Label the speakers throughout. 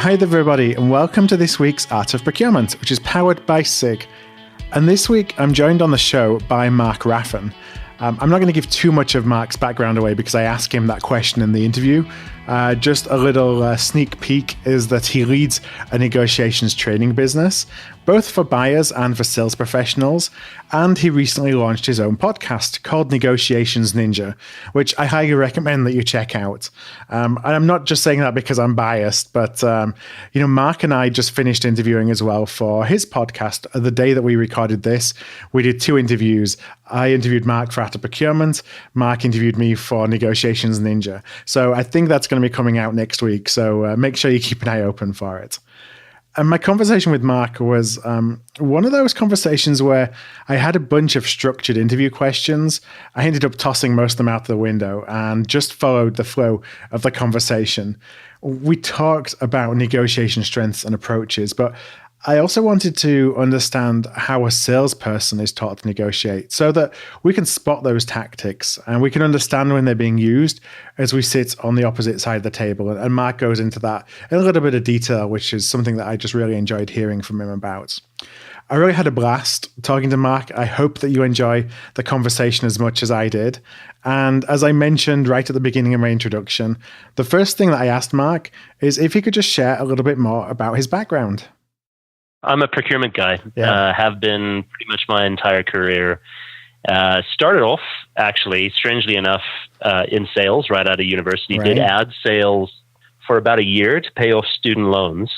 Speaker 1: Hi there everybody, and welcome to this week's Art of Procurement, which is powered by SIG. And this week I'm joined on the show by Mark Raffan. I'm not going to give too much of Mark's background away because I asked him that question in the interview. Just a little sneak peek is that he leads a negotiations training business, both for buyers and for sales professionals. And he recently launched his own podcast called Negotiations Ninja, which I highly recommend that you check out. And I'm not just saying that because I'm biased, but Mark and I just finished interviewing as well for his podcast. The day that we recorded this, we did 2 interviews. I interviewed Mark for Art of Procurement. Mark interviewed me for Negotiations Ninja. So I think that's going to be coming out next week. So make sure you keep an eye open for it. And my conversation with Mark was one of those conversations where I had a bunch of structured interview questions. I ended up tossing most of them out the window and just followed the flow of the conversation. We talked about negotiation strengths and approaches, but I also wanted to understand how a salesperson is taught to negotiate so that we can spot those tactics and we can understand when they're being used as we sit on the opposite side of the table. And Mark goes into that in a little bit of detail, which is something that I just really enjoyed hearing from him about. I really had a blast talking to Mark. I hope that you enjoy the conversation as much as I did. And as I mentioned right at the beginning of my introduction, the first thing that I asked Mark is if he could just share a little bit more about his background.
Speaker 2: I'm a procurement guy, have been pretty much my entire career. Started off, actually, strangely enough, in sales right out of university. Right. Did ad sales for about a year to pay off student loans.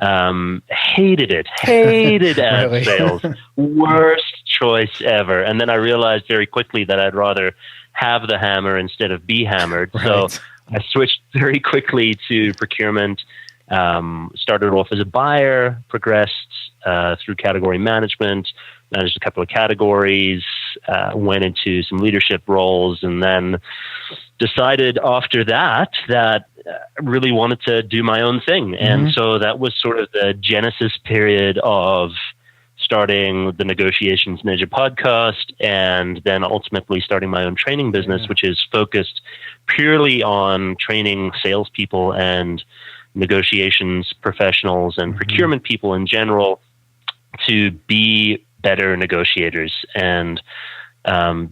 Speaker 2: Hated ad sales. Worst choice ever. And then I realized very quickly that I'd rather have the hammer instead of be hammered. Right. So I switched very quickly to procurement. Started off as a buyer, progressed through category management, managed a couple of categories, went into some leadership roles, and then decided after that I really wanted to do my own thing. Mm-hmm. And so that was sort of the genesis period of starting the Negotiations Ninja podcast, and then ultimately starting my own training business, which is focused purely on training salespeople and negotiations professionals and procurement people in general to be better negotiators. And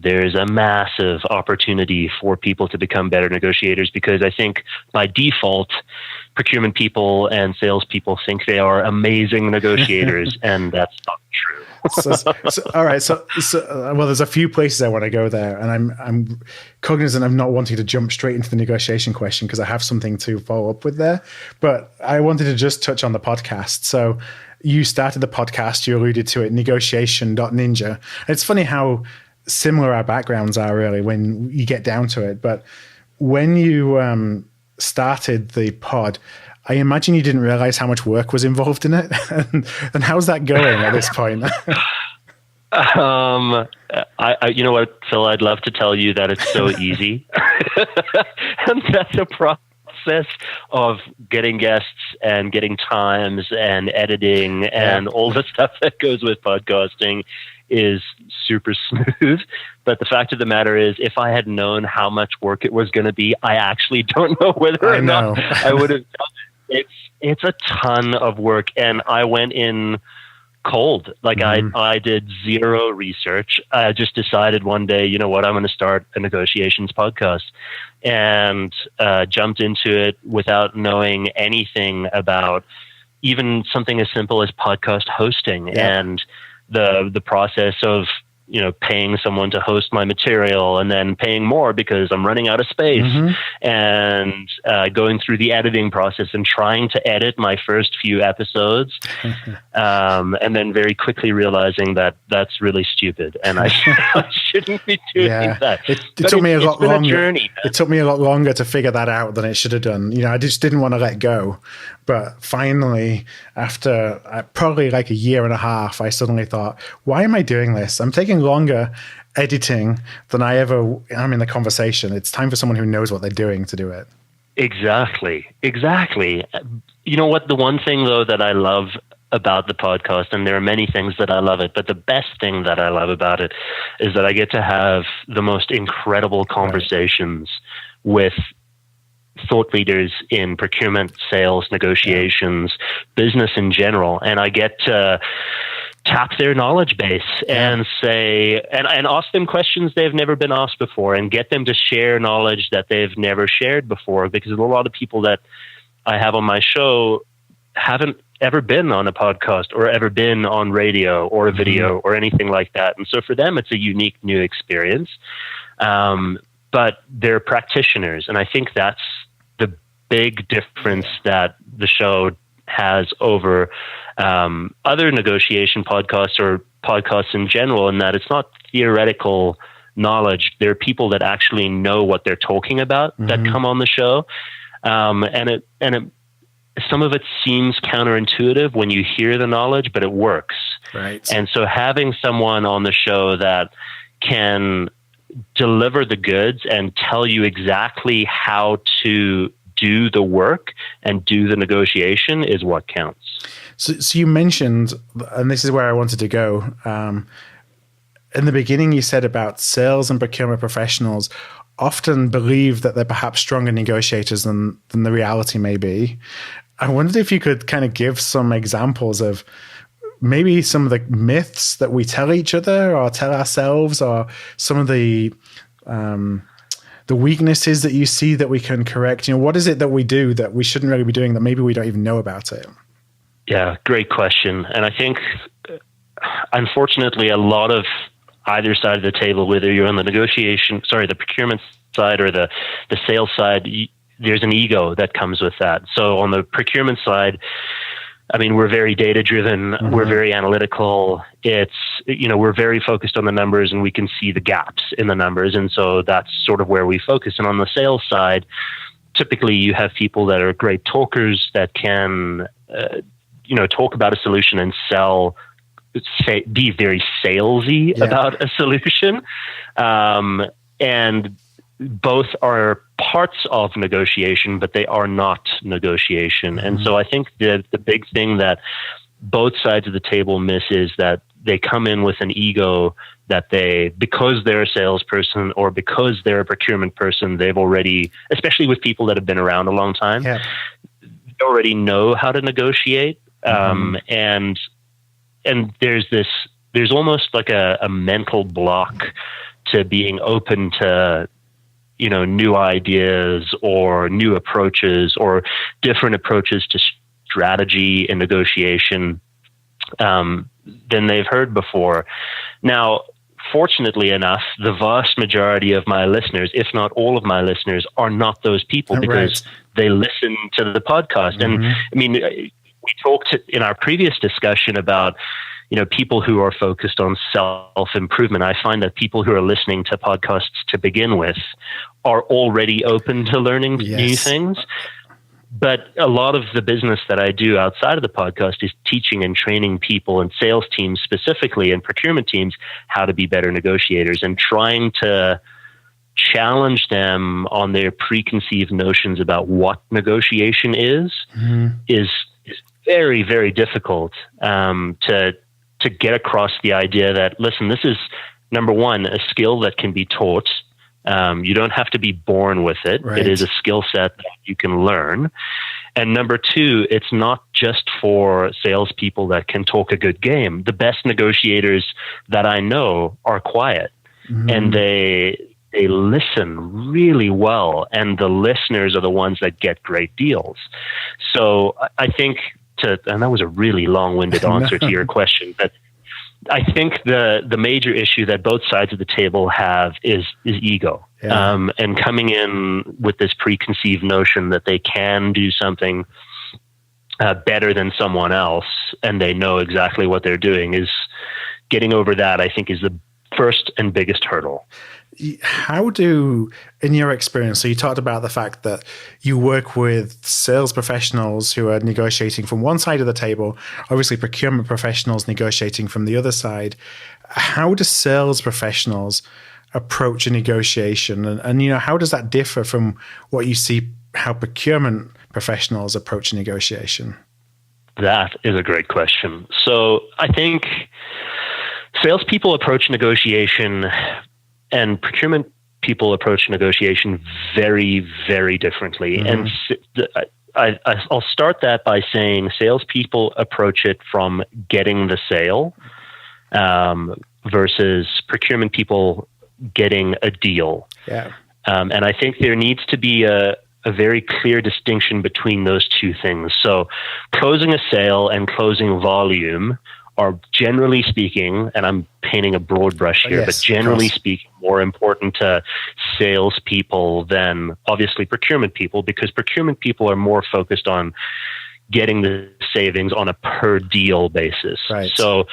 Speaker 2: there's a massive opportunity for people to become better negotiators, because I think by default, procurement people and salespeople think they are amazing negotiators, and that's not true.
Speaker 1: All right. So, there's a few places I want to go there, and I'm cognizant of not wanting to jump straight into the negotiation question because I have something to follow up with there. But I wanted to just touch on the podcast. So you started the podcast, you alluded to it, negotiation.ninja. It's funny how similar our backgrounds are really when you get down to it. But when you started the pod, I imagine you didn't realize how much work was involved in it. And how's that going at this point?
Speaker 2: You know what, Phil, I'd love to tell you that it's so easy. And that's a process of getting guests and getting times and editing and all the stuff that goes with podcasting is super smooth. But the fact of the matter is, if I had known how much work it was going to be, I actually don't know whether or not I would have done it. It's a ton of work, and I went in cold. Like I did zero research. I just decided one day, you know what, I'm going to start a negotiations podcast, and jumped into it without knowing anything about even something as simple as podcast hosting and the process of paying someone to host my material, and then paying more because I'm running out of space, and going through the editing process and trying to edit my first few episodes, and then very quickly realizing that that's really stupid and I shouldn't be doing that.
Speaker 1: It took me a lot longer. It took me a lot longer to figure that out than it should have done. I just didn't want to let go. But finally, after probably like a year and a half, I suddenly thought, why am I doing this? I'm taking longer editing than I ever am in the conversation. It's time for someone who knows what they're doing to do it.
Speaker 2: Exactly. You know what? The one thing, though, that I love about the podcast, and there are many things that I love it, but the best thing that I love about it is that I get to have the most incredible conversations with thought leaders in procurement, sales, negotiations, business in general, and I get to tap their knowledge base and say, and ask them questions they've never been asked before, and get them to share knowledge that they've never shared before, because a lot of people that I have on my show haven't ever been on a podcast or ever been on radio or a video or anything like that. And so for them, it's a unique new experience. But they're practitioners. And I think that's the big difference that the show has over other negotiation podcasts or podcasts in general, in that it's not theoretical knowledge. There are people that actually know what they're talking about that come on the show. And some of it seems counterintuitive when you hear the knowledge, but it works.
Speaker 1: Right.
Speaker 2: And so having someone on the show that can deliver the goods and tell you exactly how to do the work and do the negotiation is what counts.
Speaker 1: So you mentioned, and this is where I wanted to go, in the beginning you said about sales and procurement professionals often believe that they're perhaps stronger negotiators than the reality may be. I wondered if you could kind of give some examples of maybe some of the myths that we tell each other or tell ourselves, or some of the weaknesses that you see that we can correct. What is it that we do that we shouldn't really be doing that maybe we don't even know about it?
Speaker 2: Yeah, great question. And I think, unfortunately, a lot of either side of the table, whether you're on the the procurement side or the sales side, there's an ego that comes with that. So on the procurement side, I mean, we're very data driven. We're very analytical. It's, we're very focused on the numbers, and we can see the gaps in the numbers. And so that's sort of where we focus. And on the sales side, typically you have people that are great talkers that can, talk about a solution and be very salesy about a solution. And both are parts of negotiation, but they are not negotiation. And so I think the big thing that both sides of the table miss is that they come in with an ego that because they're a salesperson or because they're a procurement person, they've already, especially with people that have been around a long time, they already know how to negotiate. And there's almost like a mental block to being open to, new ideas or new approaches or different approaches to strategy and negotiation than they've heard before. Now, fortunately enough, the vast majority of my listeners, if not all of my listeners, are not those people because they listen to the podcast. And I mean, we talked in our previous discussion about people who are focused on self-improvement. I find that people who are listening to podcasts to begin with are already open to learning new things. But a lot of the business that I do outside of the podcast is teaching and training people and sales teams specifically and procurement teams how to be better negotiators, and trying to challenge them on their preconceived notions about what negotiation is very, very difficult to get across the idea that, listen, this is, number one, a skill that can be taught. You don't have to be born with it. It is a skill set that you can learn. And number two, it's not just for salespeople that can talk a good game. The best negotiators that I know are quiet, and they listen really well, and the listeners are the ones that get great deals. So I think, and that was a really long-winded answer to your question, but I think the major issue that both sides of the table have is ego, and coming in with this preconceived notion that they can do something better than someone else, and they know exactly what they're doing. Is getting over that, I think, is the first and biggest hurdle.
Speaker 1: How do, in your experience, so you talked about the fact that you work with sales professionals who are negotiating from one side of the table, obviously procurement professionals negotiating from the other side. How do sales professionals approach a negotiation? And how does that differ from what you see how procurement professionals approach a negotiation?
Speaker 2: That is a great question. So I think salespeople approach negotiation and procurement salespeople approach negotiation very, very differently. And I'll start that by saying salespeople approach it from getting the sale versus procurement people getting a deal.
Speaker 1: Yeah.
Speaker 2: And I think there needs to be a very clear distinction between those two things. So closing a sale and closing volume are, generally speaking, and I'm painting a broad brush here, but generally speaking, more important to salespeople than obviously procurement people, because procurement people are more focused on getting the savings on a per deal basis.
Speaker 1: Right.
Speaker 2: So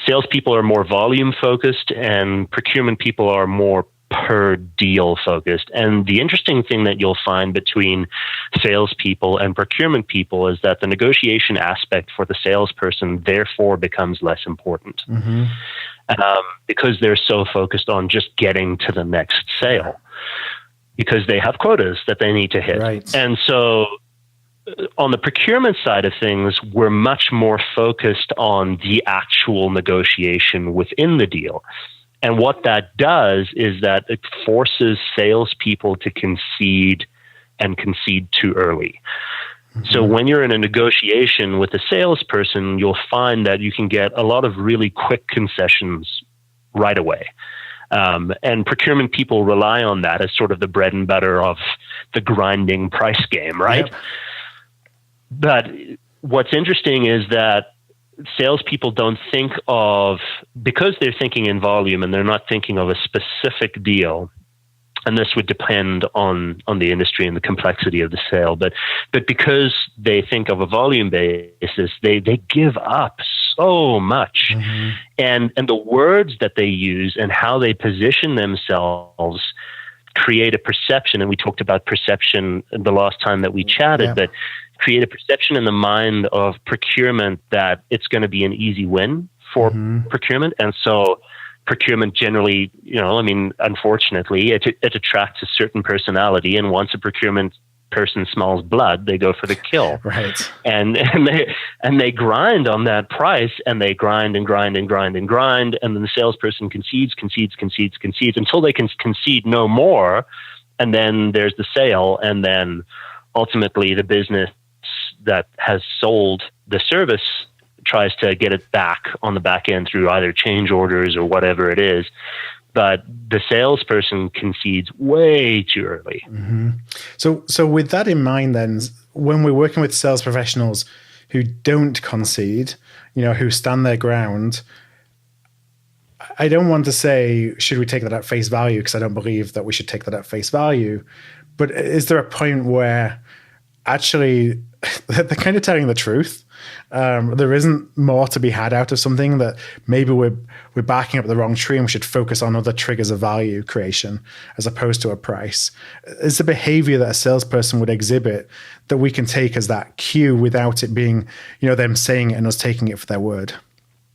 Speaker 2: salespeople are more volume focused and procurement people are more per deal focused. And the interesting thing that you'll find between salespeople and procurement people is that the negotiation aspect for the salesperson therefore becomes less important because they're so focused on just getting to the next sale because they have quotas that they need to hit.
Speaker 1: Right.
Speaker 2: And so on the procurement side of things, we're much more focused on the actual negotiation within the deal. And what that does is that it forces salespeople to concede and concede too early. So when you're in a negotiation with a salesperson, you'll find that you can get a lot of really quick concessions right away. And procurement people rely on that as sort of the bread and butter of the grinding price game, right? Yep. But what's interesting is that salespeople don't think of, because they're thinking in volume and they're not thinking of a specific deal, and this would depend on the industry and the complexity of the sale, but because they think of a volume basis, they give up so much. And the words that they use and how they position themselves create a perception, and we talked about perception the last time that we chatted, but create a perception in the mind of procurement that it's going to be an easy win for procurement. And so procurement generally, unfortunately, it attracts a certain personality. And once a procurement person smells blood, they go for the kill.
Speaker 1: Right.
Speaker 2: And they grind on that price, and they grind and grind and grind and grind. And then the salesperson concedes until they can concede no more. And then there's the sale. And then ultimately the business that has sold the service tries to get it back on the back end through either change orders or whatever it is. But the salesperson concedes way too early.
Speaker 1: So with that in mind, then, when we're working with sales professionals who don't concede, who stand their ground, I don't want to say, should we take that at face value? Because I don't believe that we should take that at face value. But is there a point where actually they're kind of telling the truth? There isn't more to be had out of something, that maybe we're backing up the wrong tree and we should focus on other triggers of value creation as opposed to a price. Is the behavior that a salesperson would exhibit that we can take as that cue without it being, them saying it and us taking it for their word?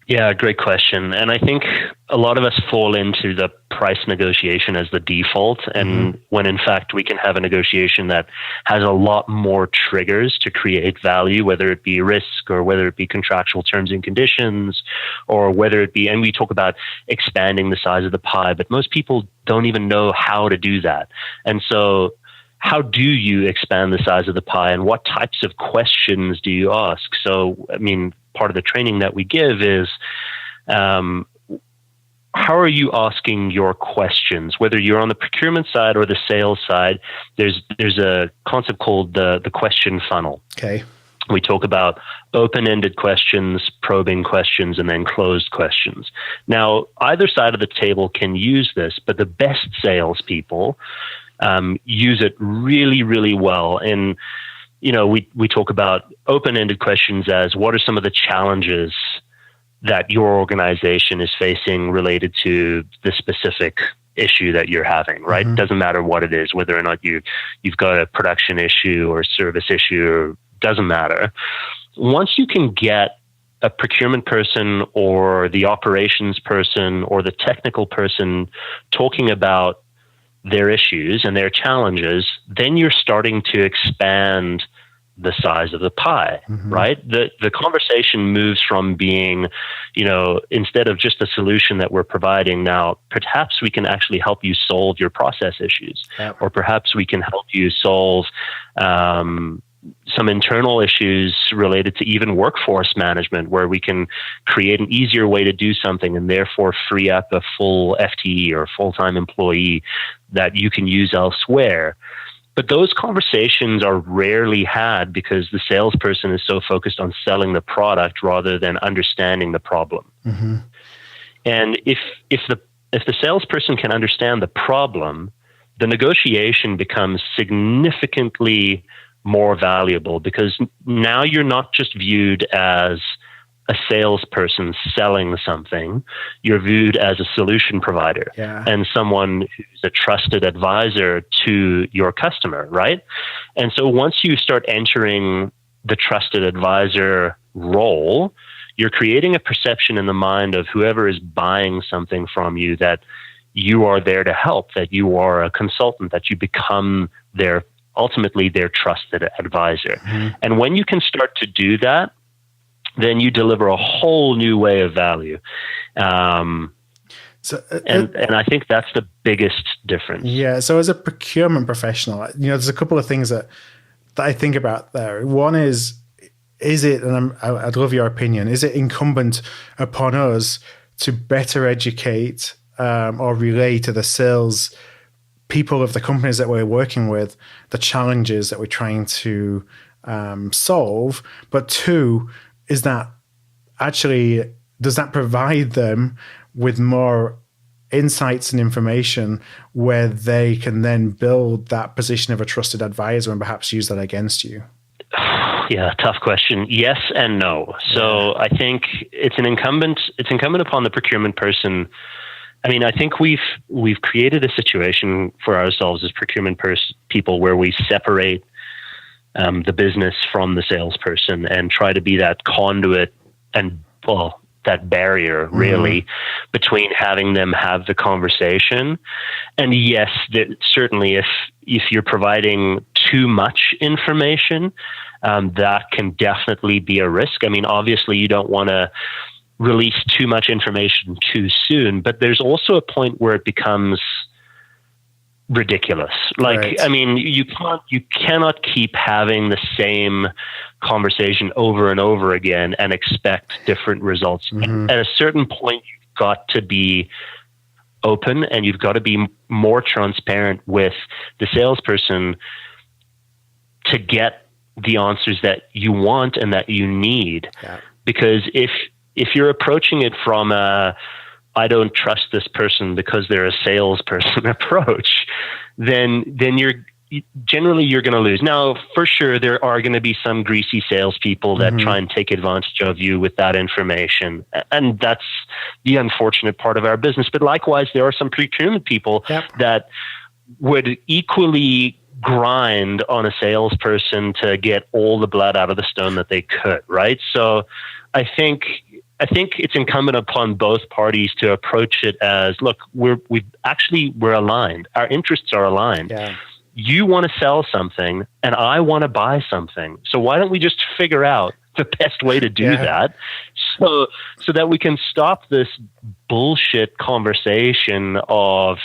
Speaker 2: Yeah, great question. And I think a lot of us fall into the price negotiation as the default. And when in fact we can have a negotiation that has a lot more triggers to create value, whether it be risk or whether it be contractual terms and conditions, or whether it be, and we talk about expanding the size of the pie, but most people don't even know how to do that. And so how do you expand the size of the pie, and what types of questions do you ask? So, part of the training that we give is, how are you asking your questions? Whether you're on the procurement side or the sales side, there's a concept called the question funnel.
Speaker 1: Okay.
Speaker 2: We talk about open-ended questions, probing questions, and then closed questions. Now, either side of the table can use this, but the best salespeople use it really, really well. And we talk about open-ended questions as, what are some of the challenges that your organization is facing related to the specific issue that you're having, right? Doesn't matter what it is, whether or not you've got a production issue or service issue, doesn't matter. Once you can get a procurement person or the operations person or the technical person talking about their issues and their challenges, then you're starting to expand the size of the pie, right? The conversation moves from being, instead of just a solution that we're providing now, perhaps we can actually help you solve your process issues, or perhaps we can help you solve some internal issues related to even workforce management, where we can create an easier way to do something and therefore free up a full FTE or full-time employee that you can use elsewhere. But those conversations are rarely had because the salesperson is so focused on selling the product rather than understanding the problem. And if the salesperson can understand the problem, the negotiation becomes significantly more valuable, because now you're not just viewed as a salesperson selling something, you're viewed as a solution provider and someone who's a trusted advisor to your customer, right? And so once you start entering the trusted advisor role, you're creating a perception in the mind of whoever is buying something from you that you are there to help, that you are a consultant, that you become ultimately their trusted advisor. And when you can start to do that, then you deliver a whole new way of value. And I think that's the biggest difference.
Speaker 1: Yeah. So as a procurement professional, there's a couple of things that I think about there. One is it, and I'd love your opinion, is it incumbent upon us to better educate or relay to the sales people of the companies that we're working with the challenges that we're trying to solve? But two, is that actually, does that provide them with more insights and information where they can then build that position of a trusted advisor and perhaps use that against you?
Speaker 2: Yeah, tough question. Yes and no. So I think it's incumbent upon the procurement person. I mean, I think we've created a situation for ourselves as procurement people where we separate the business from the salesperson and try to be that conduit and, that barrier really between having them have the conversation. And yes, certainly if you're providing too much information, that can definitely be a risk. I mean, obviously you don't want to release too much information too soon, but there's also a point where it becomes ridiculous. Like, I mean, you cannot keep having the same conversation over and over again and expect different results. At a certain point, you've got to be open and you've got to be more transparent with the salesperson to get the answers that you want and that you need. Because if you're approaching it from I don't trust this person because they're a salesperson approach, then you're going to lose. Now, for sure, there are going to be some greasy salespeople that try and take advantage of you with that information. And that's the unfortunate part of our business. But likewise, there are some procurement people that would equally grind on a salesperson to get all the blood out of the stone that they could, right? So I think it's incumbent upon both parties to approach it as, look, we're aligned. Our interests are aligned. You want to sell something and I want to buy something. So why don't we just figure out the best way to do that so that we can stop this bullshit conversation of,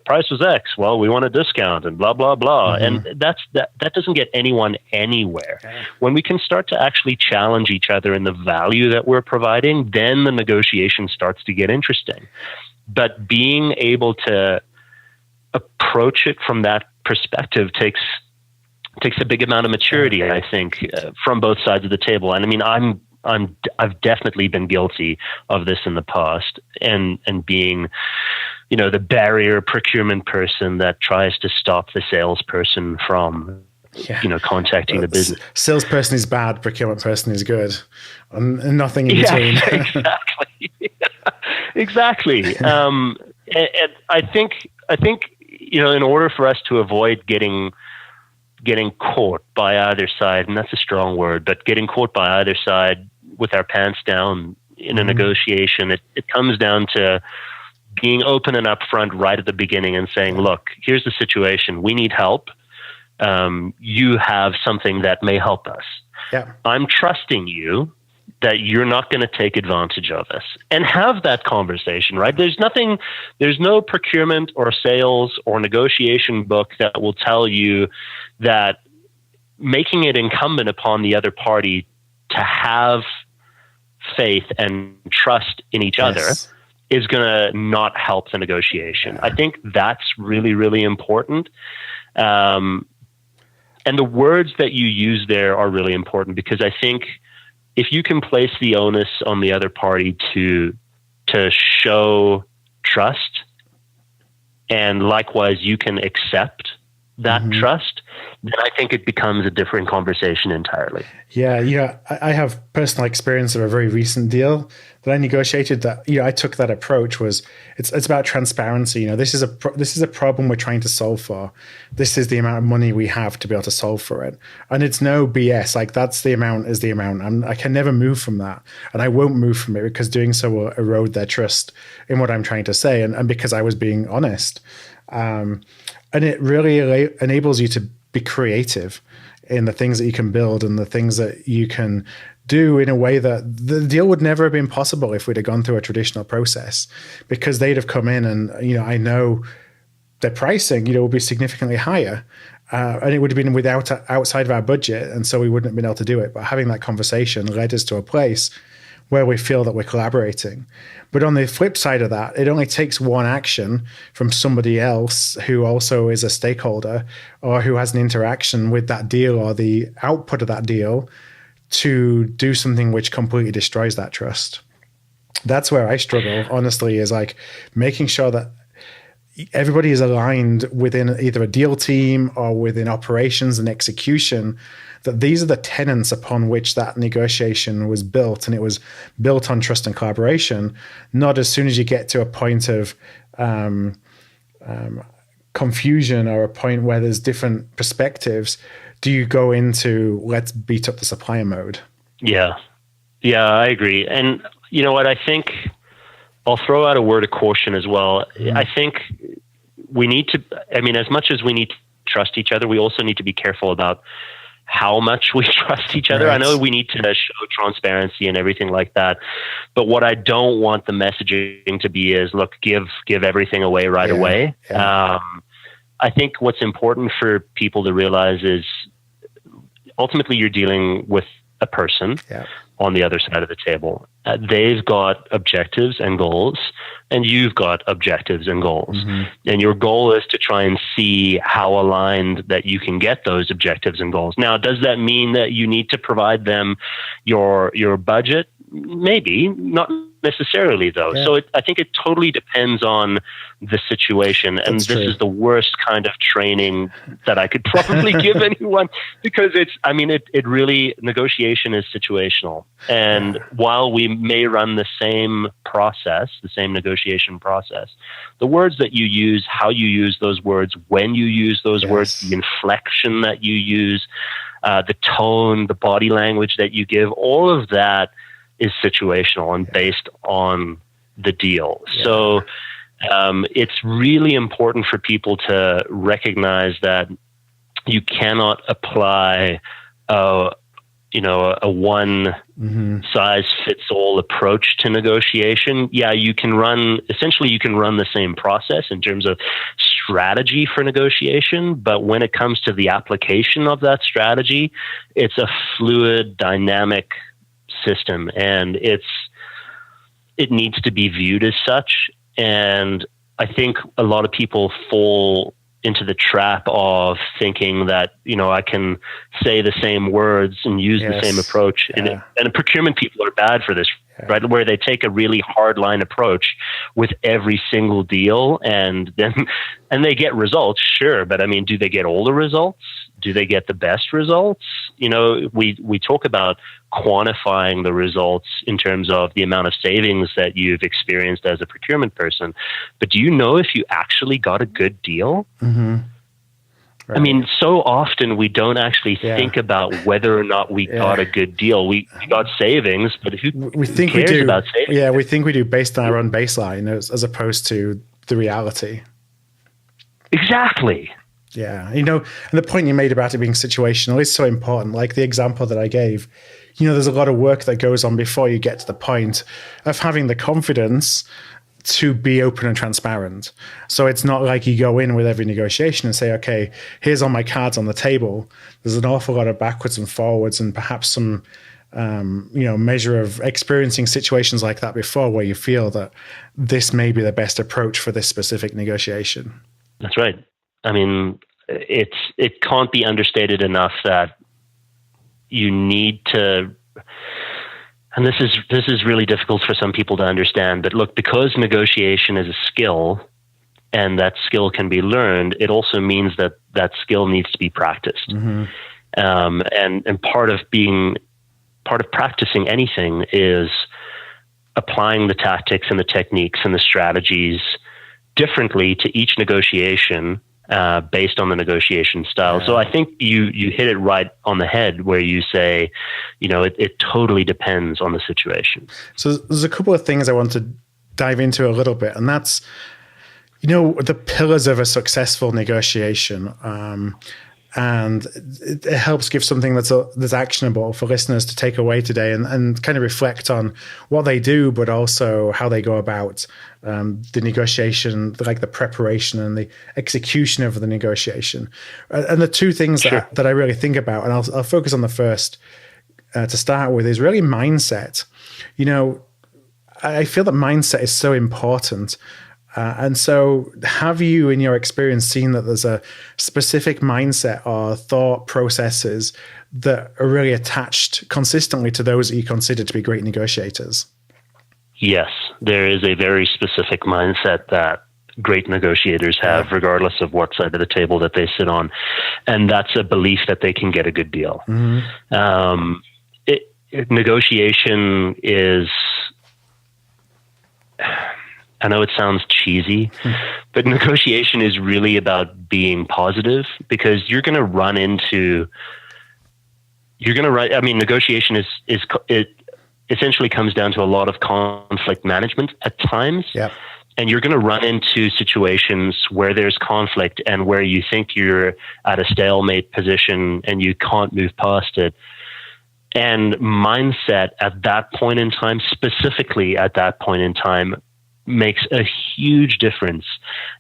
Speaker 2: price was X. Well, we want a discount and blah, blah, blah. And that doesn't get anyone anywhere. When we can start to actually challenge each other in the value that we're providing, then the negotiation starts to get interesting. But being able to approach it from that perspective takes a big amount of maturity, I think, from both sides of the table. And I mean, I've definitely been guilty of this in the past, and being, the barrier procurement person that tries to stop the salesperson from, contacting the business. Salesperson
Speaker 1: is bad, procurement person is good, and nothing in between.
Speaker 2: Exactly. And I think, in order for us to avoid getting caught by either side, and that's a strong word, but getting caught by either side with our pants down in a negotiation, it comes down to being open and upfront right at the beginning and saying, look, here's the situation. We need help. you have something that may help us.
Speaker 1: Yeah.
Speaker 2: I'm trusting you that you're not going to take advantage of us, and have that conversation, right? There's no procurement or sales or negotiation book that will tell you that making it incumbent upon the other party to have faith and trust in each other is going to not help the negotiation. I think that's really, really important. And the words that you use there are really important, because I think if you can place the onus on the other party to show trust, and likewise you can accept that trust, then I think it becomes a different conversation entirely.
Speaker 1: Yeah. I have personal experience of a very recent deal that I negotiated that, I took that approach was it's about transparency. This is a problem we're trying to solve for. This is the amount of money we have to be able to solve for it. And it's no BS. Like, that's the amount is the amount. I can never move from that. And I won't move from it, because doing so will erode their trust in what I'm trying to say. And because I was being honest. And it really enables you to be creative in the things that you can build and the things that you can do in a way that the deal would never have been possible if we'd have gone through a traditional process, because they'd have come in and, I know their pricing, would be significantly higher. And it would have been outside of our budget. And so we wouldn't have been able to do it. But having that conversation led us to a place where we feel that we're collaborating. But on the flip side of that, it only takes one action from somebody else who also is a stakeholder or who has an interaction with that deal or the output of that deal to do something which completely destroys that trust. That's where I struggle, honestly, is like making sure that everybody is aligned within either a deal team or within operations and execution, that these are the tenets upon which that negotiation was built. And it was built on trust and collaboration, not as soon as you get to a point of confusion or a point where there's different perspectives, do you go into let's beat up the supplier mode? Yeah,
Speaker 2: I agree. And you know what, I think I'll throw out a word of caution as well. I think we need to, as much as we need to trust each other, we also need to be careful about how much we trust each other. Right. I know we need to show transparency and everything like that, but what I don't want the messaging to be is, look, give everything away right away. Yeah. I think what's important for people to realize is ultimately you're dealing with a person on the other side of the table. They've got objectives and goals, and you've got objectives and goals. Mm-hmm. And your goal is to try and see how aligned that you can get those objectives and goals. Now, does that mean that you need to provide them your budget? Maybe, not necessarily though. Yeah. So I think it totally depends on the situation. And this is the worst kind of training that I could probably give anyone, because it really, negotiation is situational. And while we may run the same process, the same negotiation process, the words that you use, how you use those words, when you use those words, the inflection that you use, the tone, the body language that you give, all of that is situational and based on the deal. Yeah. So it's really important for people to recognize that you cannot apply a one size fits all approach to negotiation. Yeah, you can run the same process in terms of strategy for negotiation, but when it comes to the application of that strategy, it's a fluid, dynamic system, and it needs to be viewed as such. And I think a lot of people fall into the trap of thinking that, I can say the same words and use the same approach. And procurement people are bad for this, right? Where they take a really hard line approach with every single deal and they get results, sure. But do they get all the results? Do they get the best results? We talk about quantifying the results in terms of the amount of savings that you've experienced as a procurement person. But do you know if you actually got a good deal? Mm-hmm. Right. So often we don't actually think about whether or not we got a good deal. We got savings, but who cares about savings?
Speaker 1: Yeah, we think we do based on our own baseline as opposed to the reality.
Speaker 2: Exactly.
Speaker 1: Yeah. And the point you made about it being situational is so important. Like the example that I gave, there's a lot of work that goes on before you get to the point of having the confidence to be open and transparent. So it's not like you go in with every negotiation and say, okay, here's all my cards on the table. There's an awful lot of backwards and forwards and perhaps some, measure of experiencing situations like that before where you feel that this may be the best approach for this specific negotiation.
Speaker 2: That's right. I mean, it can't be understated enough that you need to, and this is really difficult for some people to understand, but look, because negotiation is a skill and that skill can be learned, it also means that that skill needs to be practiced. Mm-hmm. And part of practicing anything is applying the tactics and the techniques and the strategies differently to each negotiation, based on the negotiation style. Yeah. So I think you hit it right on the head where you say, it totally depends on the situation. So
Speaker 1: there's a couple of things I want to dive into a little bit, and that's, the pillars of a successful negotiation. And it helps give something that's actionable for listeners to take away today and kind of reflect on what they do, but also how they go about the negotiation, like the preparation and the execution of the negotiation. And the two things that I really think about, and I'll focus on the first to start with, is really mindset. I feel that mindset is so important. And so have you, in your experience, seen that there's a specific mindset or thought processes that are really attached consistently to those that you consider to be great negotiators? Yes, there is a very specific mindset that great negotiators have, regardless of what side of the table that they sit on. And that's a belief that they can get a good deal. Mm-hmm. Negotiation is... I know it sounds cheesy, but negotiation is really about being positive, because negotiation it essentially comes down to a lot of conflict management at times. Yep. And you're going to run into situations where there's conflict and where you think you're at a stalemate position and you can't move past it. And mindset at that point in time, specifically at that point in time, makes a huge difference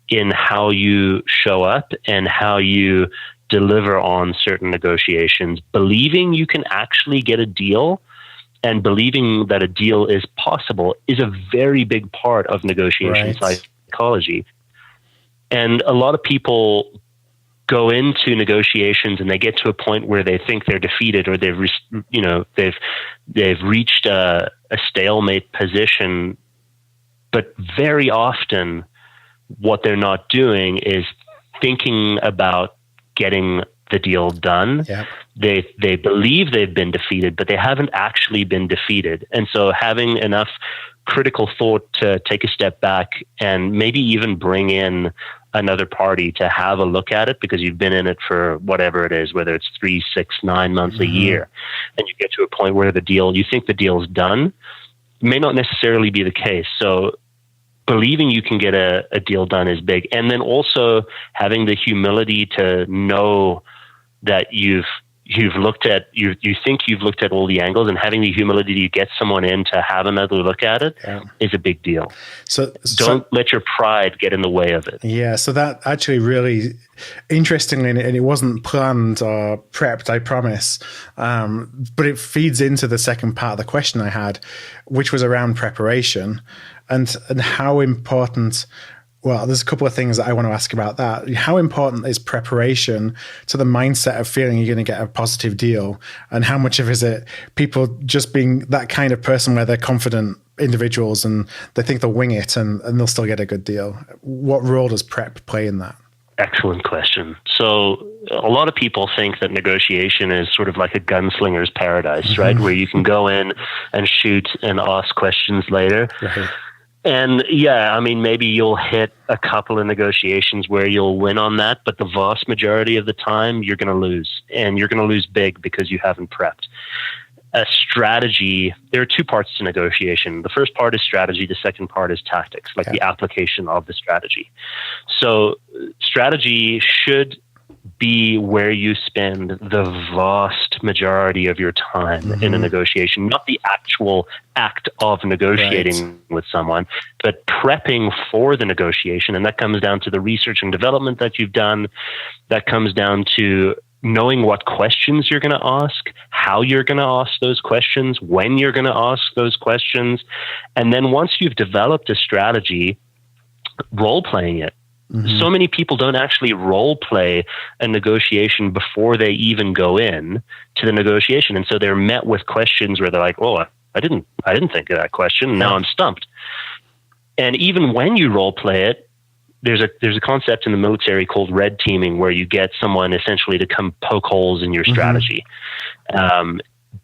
Speaker 1: in how you show up and how you deliver on certain negotiations. Believing you can actually get a deal and believing that a deal is possible is a very big part of negotiation psychology. And a lot of people go into negotiations and they get to a point where they think they're defeated, or they've reached a stalemate position. But very often what they're not doing is thinking about getting the deal done. Yep. They believe they've been defeated, but they haven't actually been defeated. And so having enough critical thought to take a step back and maybe even bring in another party to have a look at it, because you've been in it for whatever it is, whether it's 3, 6, 9 months, a year, and you get to a point where you think the deal's done, may not necessarily be the case. So believing you can get a deal done is big. And then also having the humility to know that you think you've looked at all the angles, and having the humility to get someone in to have another look at it is a big deal. So don't let your pride get in the way of it. Yeah. So that actually really interestingly, and it wasn't planned or prepped, I promise. But it feeds into the second part of the question I had, which was around preparation and how important. Well, there's a couple of things that I want to ask about that. How important is preparation to the mindset of feeling you're going to get a positive deal? And how much of is it people just being that kind of person where they're confident individuals and they think they'll wing it and they'll still get a good deal? What role does prep play in that? Excellent question. So a lot of people think that negotiation is sort of like a gunslinger's paradise, right? Where you can go in and shoot and ask questions later. Right. And yeah, I mean, maybe you'll hit a couple of negotiations where you'll win on that, but the vast majority of the time you're going to lose, and you're going to lose big because you haven't prepped. A strategy, there are two parts to negotiation. The first part is strategy. The second part is tactics, like the application of the strategy. So strategy should
Speaker 2: be where you spend the vast majority of your time in a negotiation, not the actual act of negotiating with someone, but prepping for the negotiation. And that comes down to the research and development that you've done. That comes down to knowing what questions you're going to ask, how you're going to ask those questions, when you're going to ask those questions. And then once you've developed a strategy, role-playing it. So many people don't actually role play a negotiation before they even go in to the negotiation. And so they're met with questions where they're like, oh, I didn't think of that question. Now I'm stumped. And even when you role play it, there's a concept in the military called red teaming, where you get someone essentially to come poke holes in your strategy.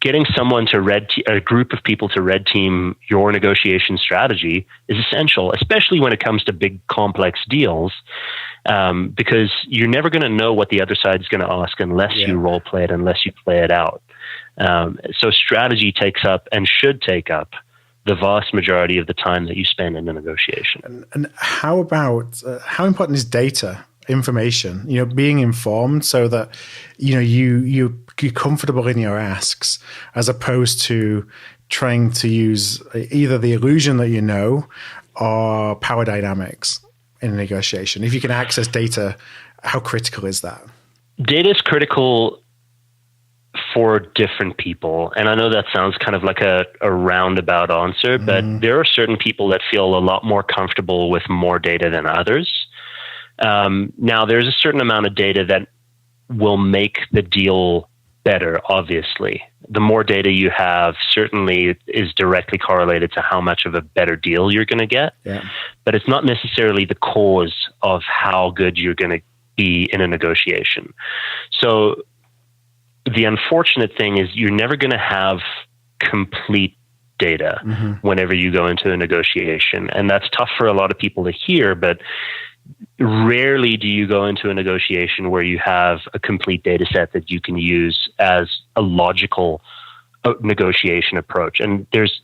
Speaker 2: Getting someone to a group of people to red team your negotiation strategy is essential, especially when it comes to big complex deals, because you're never going to know what the other side is going to ask unless you role play it, unless you play it out. So strategy takes up and should take up the vast majority of the time that you spend in a negotiation.
Speaker 1: And how about how important is data? Information, being informed so that you're comfortable in your asks, as opposed to trying to use either the illusion that or power dynamics in a negotiation. If you can access data, how critical is that?
Speaker 2: Data is critical for different people, and I know that sounds kind of like a roundabout answer, but there are certain people that feel a lot more comfortable with more data than others. Now, there's a certain amount of data that will make the deal better, obviously. The more data you have certainly is directly correlated to how much of a better deal you're going to get. Yeah. But it's not necessarily the cause of how good you're going to be in a negotiation. So the unfortunate thing is you're never going to have complete data whenever you go into a negotiation. And that's tough for a lot of people to hear, but rarely do you go into a negotiation where you have a complete data set that you can use as a logical negotiation approach. And there's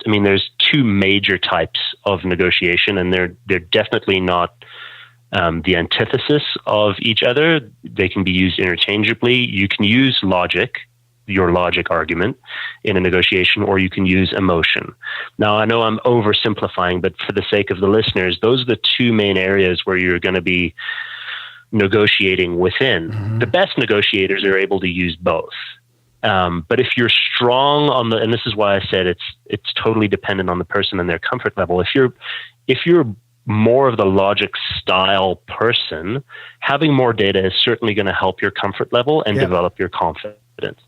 Speaker 2: two major types of negotiation, and they're definitely not the antithesis of each other. They can be used interchangeably. You can use logic, your logic argument, in a negotiation, or you can use emotion. Now, I know I'm oversimplifying, but for the sake of the listeners, those are the two main areas where you're going to be negotiating within. The best negotiators are able to use both. But if you're strong on and this is why I said it's totally dependent on the person and their comfort level. If you're more of the logic style person, having more data is certainly going to help your comfort level and develop your confidence.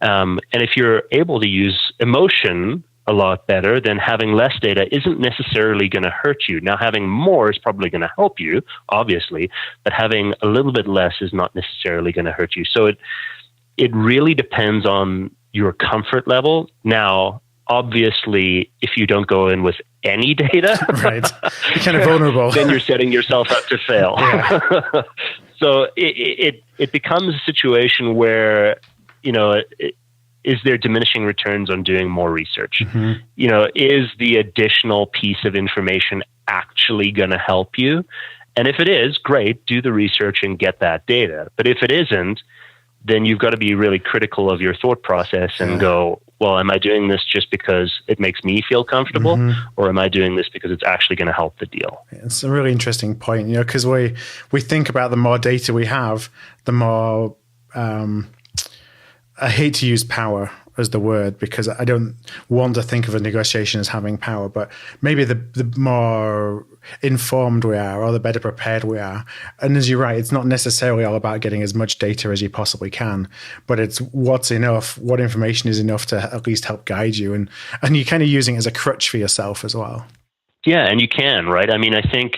Speaker 2: And if you're able to use emotion a lot better, then having less data isn't necessarily going to hurt you. Now, having more is probably going to help you, obviously, but having a little bit less is not necessarily going to hurt you. So it really depends on your comfort level. Now, obviously, if you don't go in with any data,
Speaker 1: right, you're kind of vulnerable.
Speaker 2: Then you're setting yourself up to fail. Yeah. So it becomes a situation where, is there diminishing returns on doing more research? Is the additional piece of information actually going to help you? And if it is, great, do the research and get that data. But if it isn't, then you've got to be really critical of your thought process and go, well, am I doing this just because it makes me feel comfortable, or am I doing this because it's actually going to help the deal?
Speaker 1: It's a really interesting point, because we think about the more data we have, the more I hate to use power as the word, because I don't want to think of a negotiation as having power, but maybe the more informed we are, or the better prepared we are. And as you're right, it's not necessarily all about getting as much data as you possibly can, but it's what's enough, what information is enough to at least help guide you. And you're kind of using it as a crutch for yourself as well.
Speaker 2: Yeah, and you can, right? I mean, I think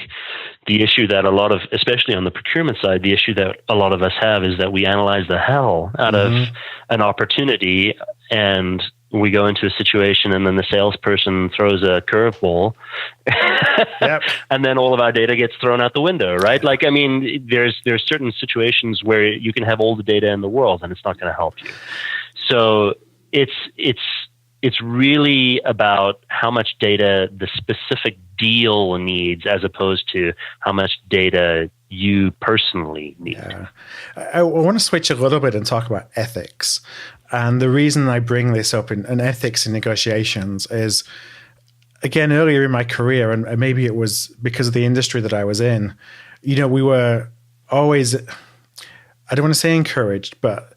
Speaker 2: the issue that especially on the procurement side, the issue that a lot of us have is that we analyze the hell out of an opportunity, and we go into a situation and then the salesperson throws a curveball and then all of our data gets thrown out the window, right? Like, I mean, there's certain situations where you can have all the data in the world and it's not going to help you. So it's really about how much data the specific deal needs, as opposed to how much data you personally need.
Speaker 1: Yeah. I want to switch a little bit and talk about ethics. And the reason I bring this up in ethics in negotiations is, again, earlier in my career, and maybe it was because of the industry that I was in, we were always, I don't want to say encouraged, but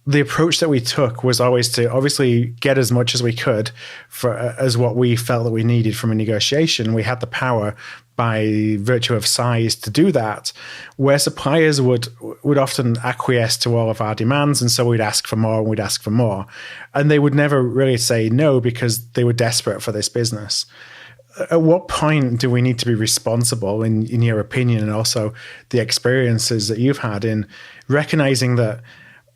Speaker 1: the approach that we took was always to obviously get as much as we could for as what we felt that we needed from a negotiation. We had the power by virtue of size to do that, where suppliers would often acquiesce to all of our demands. And so we'd ask for more and we'd ask for more. And they would never really say no because they were desperate for this business. At what point do we need to be responsible, in your opinion, and also the experiences that you've had in recognizing that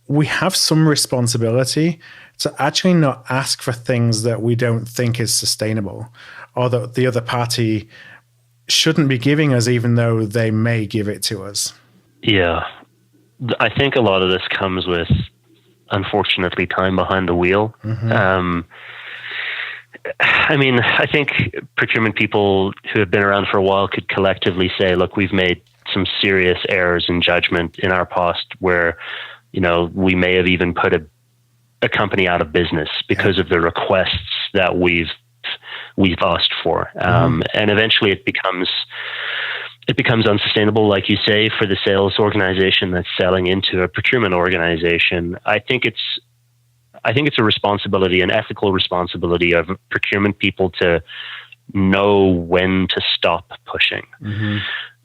Speaker 1: we have some responsibility to actually not ask for things that we don't think is sustainable, or that the other party shouldn't be giving us, even though they may give it to us?
Speaker 2: Yeah. I think a lot of this comes with, unfortunately, time behind the wheel. Mm-hmm. I think procurement people who have been around for a while could collectively say, look, we've made some serious errors in judgment in our past where, we may have even put a company out of business because of the requests that we've asked for. And eventually it becomes unsustainable, like you say, for the sales organization that's selling into a procurement organization. I think it's a responsibility, an ethical responsibility of procurement people to know when to stop pushing,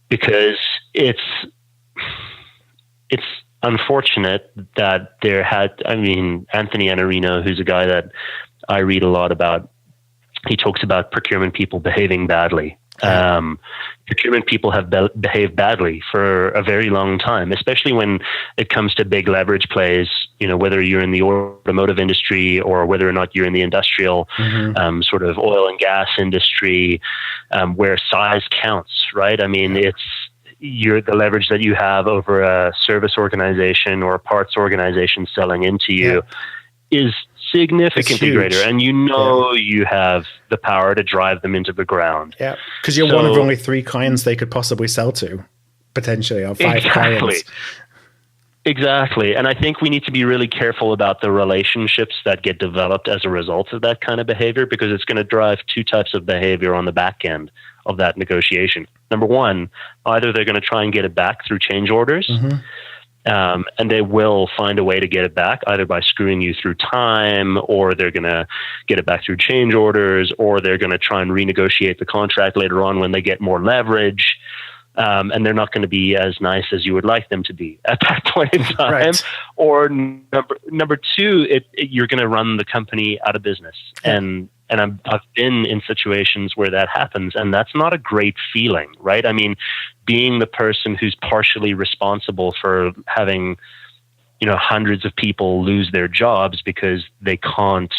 Speaker 2: because it's unfortunate that Anthony Iannarino, who's a guy that I read a lot about, he talks about procurement people behaving badly. Procurement people have behaved badly for a very long time, especially when it comes to big leverage plays, whether you're in the automotive industry or whether or not you're in the industrial sort of oil and gas industry, where size counts, right? It's the leverage that you have over a service organization or a parts organization selling into you is significantly greater, and you have the power to drive them into the ground. Yeah,
Speaker 1: because you're one of only 3 clients they could possibly sell to, potentially, or 5 clients.
Speaker 2: Exactly, and I think we need to be really careful about the relationships that get developed as a result of that kind of behavior, because it's going to drive 2 types of behavior on the back end of that negotiation. Number one, either they're going to try and get it back through change orders, and they will find a way to get it back, either by screwing you through time, or they're going to get it back through change orders, or they're going to try and renegotiate the contract later on when they get more leverage. And they're not going to be as nice as you would like them to be at that point in time. Right. Or number 2, you're going to run the company out of business. And I've been in situations where that happens, and that's not a great feeling, right? Being the person who's partially responsible for having, hundreds of people lose their jobs because they can't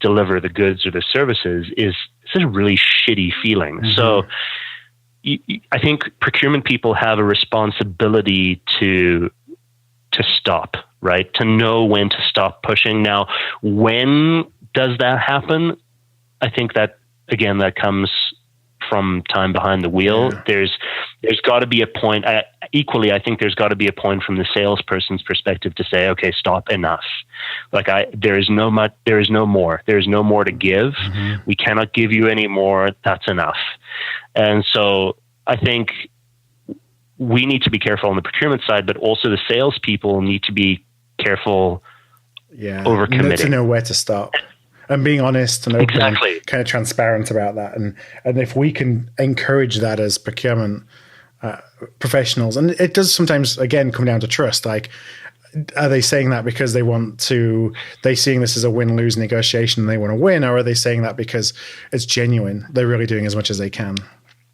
Speaker 2: deliver the goods or the services is a really shitty feeling. So I think procurement people have a responsibility to stop, right? To know when to stop pushing. Now, when does that happen? I think that, again, that comes from time behind the wheel. Yeah. There's got to be a point. Equally, I think there's got to be a point from the salesperson's perspective to say, okay, stop, enough. There is no more. There's no more to give. We cannot give you any more. That's enough. And so I think we need to be careful on the procurement side, but also the salespeople need to be careful overcommitting.
Speaker 1: To know where to stop. And being honest and open, kind of transparent about that. And if we can encourage that as procurement professionals, and it does sometimes, again, come down to trust. Are they saying that because they seeing this as a win-lose negotiation and they want to win, or are they saying that because it's genuine? They're really doing as much as they can.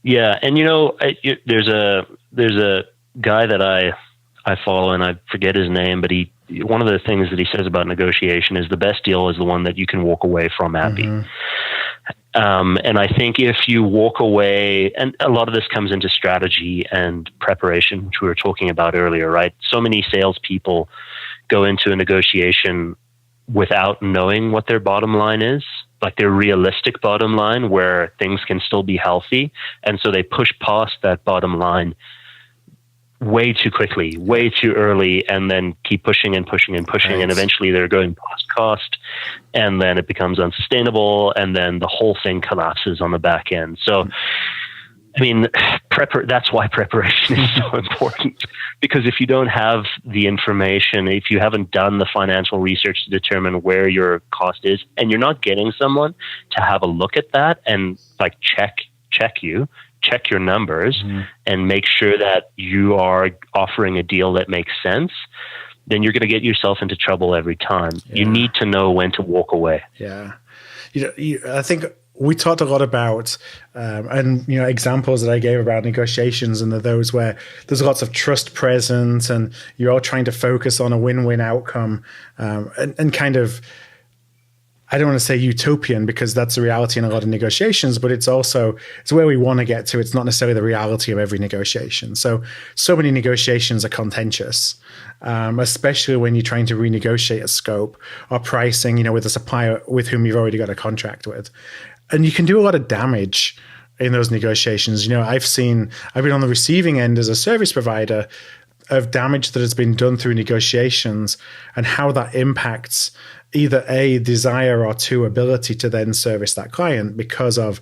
Speaker 2: Yeah. And, there's a guy that I follow, and I forget his name, but one of the things that he says about negotiation is the best deal is the one that you can walk away from happy. And I think if you walk away, and a lot of this comes into strategy and preparation, which we were talking about earlier, right? So many salespeople go into a negotiation without knowing what their bottom line is, like their realistic bottom line, where things can still be healthy. And so they push past that bottom line way too quickly, way too early, and then keep pushing and pushing and pushing. Right. And eventually they're going past cost, and then it becomes unsustainable, and then the whole thing collapses on the back end. So, I mean, that's why preparation is so important, because if you don't have the information, if you haven't done the financial research to determine where your cost is, and you're not getting someone to have a look at that and like check your numbers and make sure that you are offering a deal that makes sense, then you're going to get yourself into trouble every time. Yeah. You need to know when to walk away.
Speaker 1: Yeah. I think we talked a lot about, and examples that I gave about negotiations, and those where there's lots of trust present, and you're all trying to focus on a win-win outcome, and kind of, I don't want to say utopian, because that's the reality in a lot of negotiations, but it's where we want to get to. It's not necessarily the reality of every negotiation. So many negotiations are contentious, especially when you're trying to renegotiate a scope or pricing, with a supplier with whom you've already got a contract with. And you can do a lot of damage in those negotiations. I've been on the receiving end as a service provider of damage that has been done through negotiations, and how that impacts either A, desire, or two, ability to then service that client because of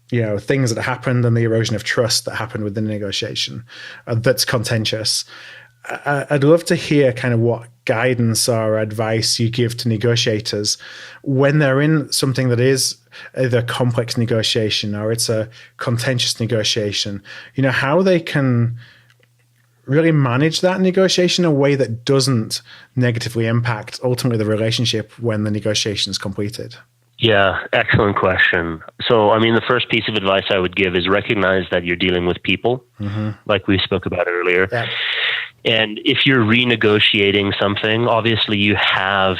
Speaker 1: things that happened and the erosion of trust that happened within the negotiation that's contentious. I'd love to hear kind of what guidance or advice you give to negotiators when they're in something that is either a complex negotiation or it's a contentious negotiation, how they can really manage that negotiation in a way that doesn't negatively impact ultimately the relationship when the negotiation is completed.
Speaker 2: Yeah, excellent question. So, I mean, the first piece of advice I would give is recognize that you're dealing with people, like we spoke about earlier. Yeah. And if you're renegotiating something, obviously you have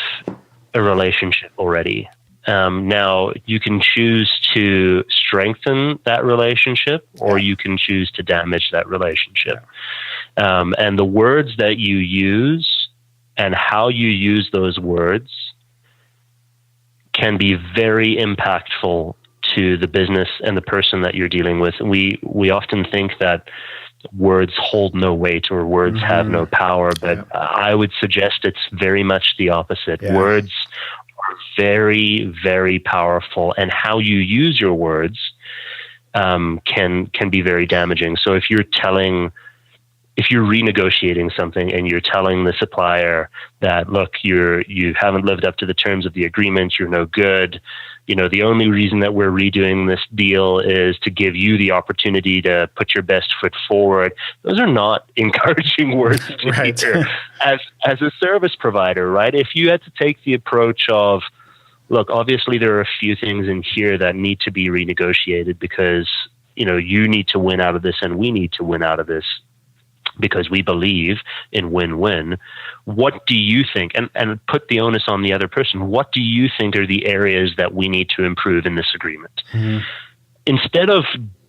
Speaker 2: a relationship already. Now, you can choose to strengthen that relationship, or you can choose to damage that relationship. And the words that you use and how you use those words can be very impactful to the business and the person that you're dealing with. We often think that words hold no weight or words have no power, but I would suggest it's very much the opposite. Yeah. Words are very, very powerful, and how you use your words can be very damaging. So if you're renegotiating something and you're telling the supplier that, look, you haven't lived up to the terms of the agreement, you're no good, the only reason that we're redoing this deal is to give you the opportunity to put your best foot forward. Those are not encouraging words to hear as a service provider, right? If you had to take the approach of, look, obviously there are a few things in here that need to be renegotiated because, you need to win out of this and we need to win out of this, because we believe in win-win. What do you think? And put the onus on the other person. What do you think are the areas that we need to improve in this agreement? Instead of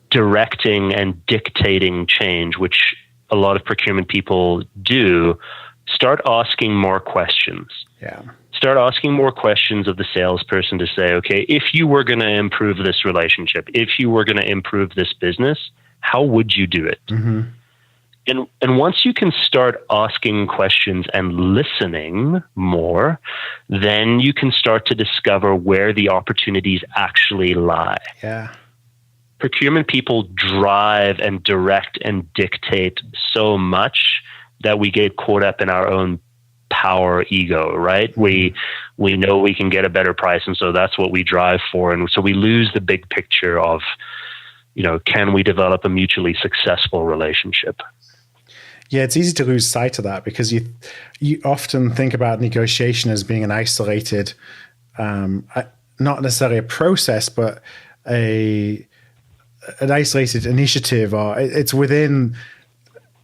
Speaker 2: directing and dictating change, which a lot of procurement people do, start asking more questions. Yeah. Start asking more questions of the salesperson to say, okay, if you were going to improve this relationship, if you were going to improve this business, how would you do it? And once you can start asking questions and listening more, then you can start to discover where the opportunities actually lie. Yeah. Procurement people drive and direct and dictate so much that we get caught up in our own power ego, right? We know we can get a better price, and so that's what we drive for. And so we lose the big picture of, can we develop a mutually successful relationship?
Speaker 1: Yeah, it's easy to lose sight of that because you often think about negotiation as being an isolated, not necessarily a process, but an isolated initiative, or it's within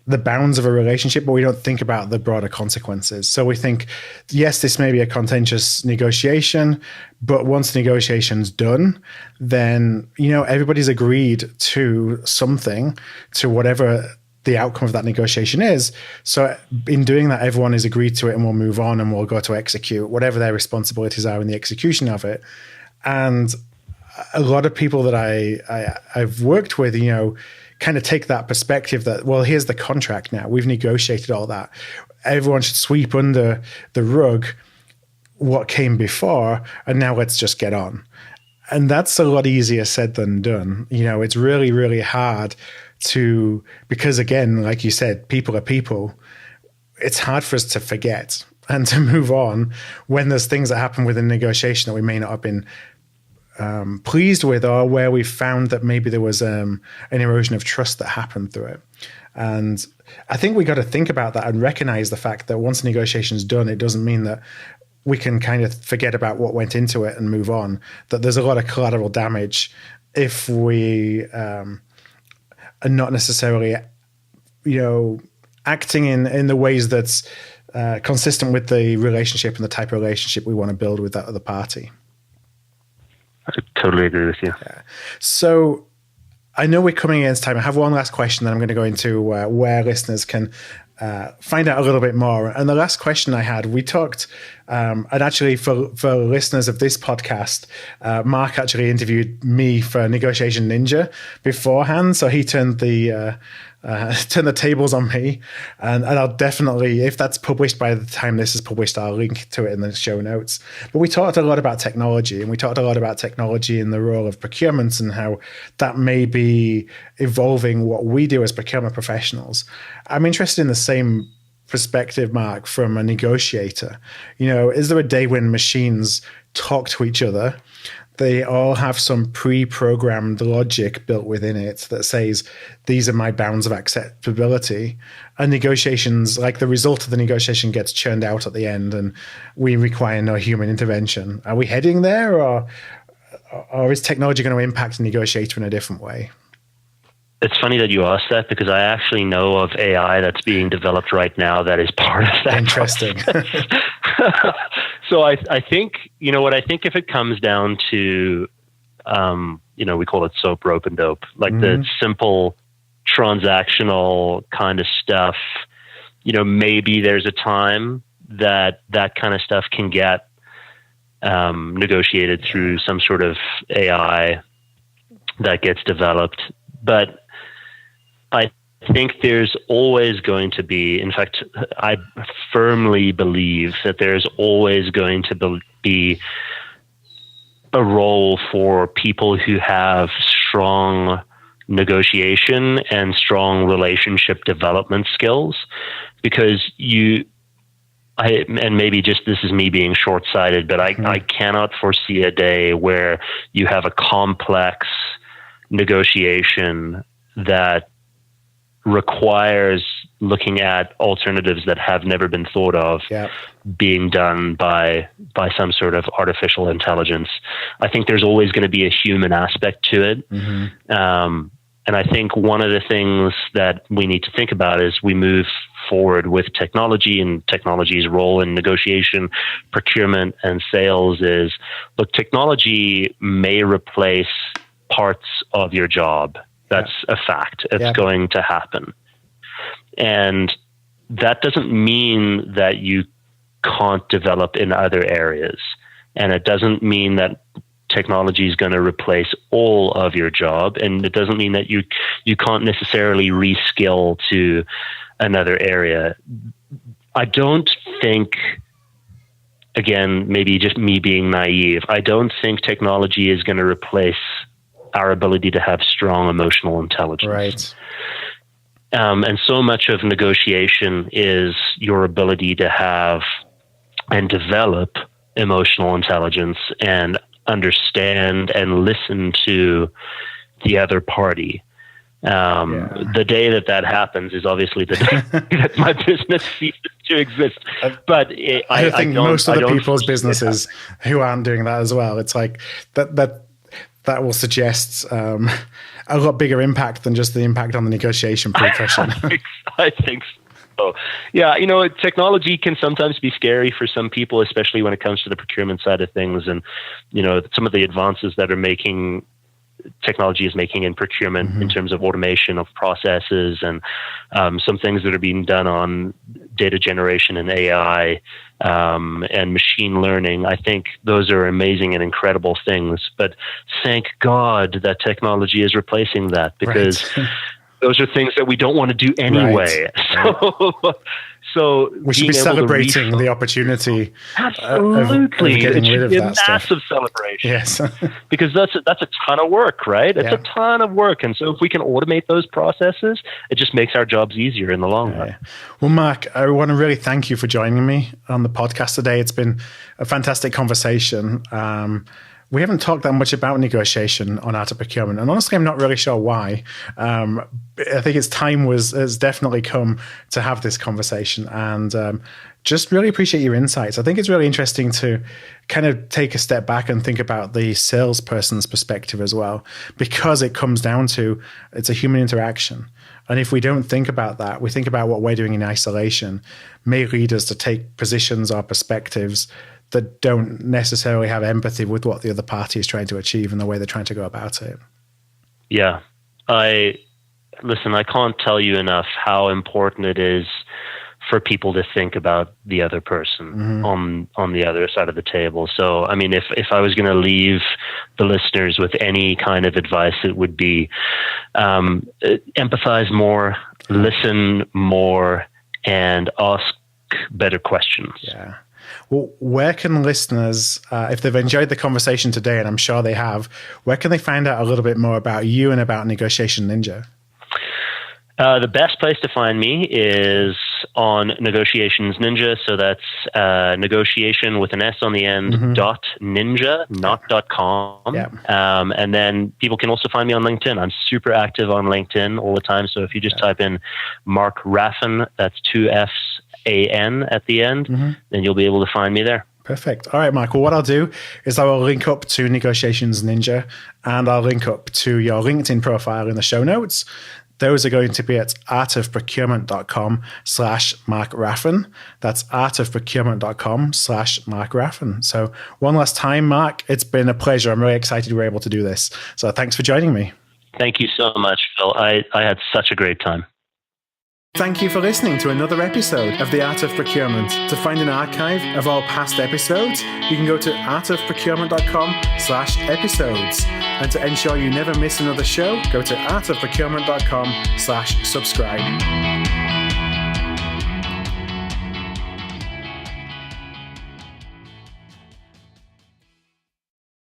Speaker 1: the bounds of a relationship, but we don't think about the broader consequences. So we think, yes, this may be a contentious negotiation, but once the negotiation's done, then, everybody's agreed to something, to whatever the outcome of that negotiation is. So in doing that, everyone is agreed to it and we'll move on and we'll go to execute whatever their responsibilities are in the execution of it. And a lot of people that I've worked with, kind of take that perspective that, well, here's the contract now. We've negotiated all that. Everyone should sweep under the rug what came before, and now let's just get on. And that's a lot easier said than done. It's really, really hard because again, like you said, people are people. It's hard for us to forget and to move on when there's things that happen within negotiation that we may not have been pleased with, or where we found that maybe there was an erosion of trust that happened through it. And I think we got to think about that and recognize the fact that once a negotiation is done, it doesn't mean that we can kind of forget about what went into it and move on, that there's a lot of collateral damage if we are not necessarily, acting in the ways that's consistent with the relationship and the type of relationship we want to build with that other party.
Speaker 2: I totally agree with you.
Speaker 1: Yeah. So I know we're coming against time. I have one last question that I'm going to go into where listeners can find out a little bit more. And the last question I had, we talked, and actually for listeners of this podcast, Mark actually interviewed me for Negotiation Ninja beforehand. So he turned the tables on me, and I'll definitely, if that's published by the time this is published, I'll link to it in the show notes. But we talked a lot about technology, and we talked a lot about technology in the role of procurement and how that may be evolving what we do as procurement professionals. I'm interested in the same perspective, Mark, from a negotiator. Is there a day when machines talk to each other? They all have some pre-programmed logic built within it that says, these are my bounds of acceptability. And negotiations, like the result of the negotiation gets churned out at the end and we require no human intervention. Are we heading there, or is technology going to impact a negotiator in a different way?
Speaker 2: It's funny that you asked that, because I actually know of AI that's being developed right now that is part of that.
Speaker 1: Interesting.
Speaker 2: So I think, what I think if it comes down to, we call it soap, rope, and dope, like the simple transactional kind of stuff, maybe there's a time that kind of stuff can get negotiated through some sort of AI that gets developed. But I think there's always going to be, in fact, I firmly believe that there's always going to be a role for people who have strong negotiation and strong relationship development skills, because and maybe just this is me being short-sighted, but I cannot foresee a day where you have a complex negotiation that requires looking at alternatives that have never been thought of being done by some sort of artificial intelligence. I think there's always going to be a human aspect to it. And I think one of the things that we need to think about as we move forward with technology and technology's role in negotiation, procurement, and sales is, look, technology may replace parts of your job. That's a fact. It's going to happen. And that doesn't mean that you can't develop in other areas. And it doesn't mean that technology is going to replace all of your job. And it doesn't mean that you can't necessarily reskill to another area. I don't think, again, maybe just me being naive, I don't think technology is going to replace our ability to have strong emotional intelligence.
Speaker 1: Right.
Speaker 2: And so much of negotiation is your ability to have and develop emotional intelligence and understand and listen to the other party. The day that happens is obviously the day that my business ceases to exist. But
Speaker 1: I think most of the people's businesses who aren't doing that as well, it's like that will suggest a lot bigger impact than just the impact on the negotiation profession.
Speaker 2: I think so. Yeah, technology can sometimes be scary for some people, especially when it comes to the procurement side of things. And, some of the advances that technology is making in procurement in terms of automation of processes and some things that are being done on data generation and AI and machine learning. I think those are amazing and incredible things, but thank God that technology is replacing that, because those are things that we don't want to do anyway.
Speaker 1: Right.
Speaker 2: So
Speaker 1: we should be celebrating the opportunity.
Speaker 2: Absolutely,
Speaker 1: getting rid of
Speaker 2: a
Speaker 1: that
Speaker 2: massive
Speaker 1: stuff.
Speaker 2: celebration.
Speaker 1: Yes,
Speaker 2: because that's a ton of work, right? It's a ton of work, and so if we can automate those processes, it just makes our jobs easier in the long run.
Speaker 1: Well, Mark, I want to really thank you for joining me on the podcast today. It's been a fantastic conversation. We haven't talked that much about negotiation on Art of Procurement, and honestly, I'm not really sure why. I think its time has definitely come to have this conversation, and just really appreciate your insights. I think it's really interesting to kind of take a step back and think about the salesperson's perspective as well, because it comes down to it's a human interaction. And if we don't think about that, we think about what we're doing in isolation, may lead us to take positions or perspectives that don't necessarily have empathy with what the other party is trying to achieve and the way they're trying to go about it.
Speaker 2: Yeah. I can't tell you enough how important it is for people to think about the other person on the other side of the table. So, I mean, if I was going to leave the listeners with any kind of advice, it would be empathize more, listen more, and ask better questions.
Speaker 1: Yeah. Well, where can listeners, if they've enjoyed the conversation today, and I'm sure they have, where can they find out a little bit more about you and about Negotiation Ninja?
Speaker 2: The best place to find me is on Negotiations Ninja. So that's negotiation with an S on the end, .ninja, not .com.
Speaker 1: Yeah.
Speaker 2: And then people can also find me on LinkedIn. I'm super active on LinkedIn all the time. So if you just type in Mark Raffan, that's 2 F's, A-N at the end, then you'll be able to find me there.
Speaker 1: Perfect. All right, Mark. Well, what I'll do is I will link up to Negotiations Ninja, and I'll link up to your LinkedIn profile in the show notes. Those are going to be at artofprocurement.com/Mark Raffan. That's artofprocurement.com/Mark Raffan. So one last time, Mark, it's been a pleasure. I'm really excited we're able to do this. So thanks for joining me.
Speaker 2: Thank you so much, Phil. I had such a great time.
Speaker 1: Thank you for listening to another episode of The Art of Procurement. To find an archive of all past episodes, you can go to artofprocurement.com/episodes. And to ensure you never miss another show, go to artofprocurement.com/subscribe.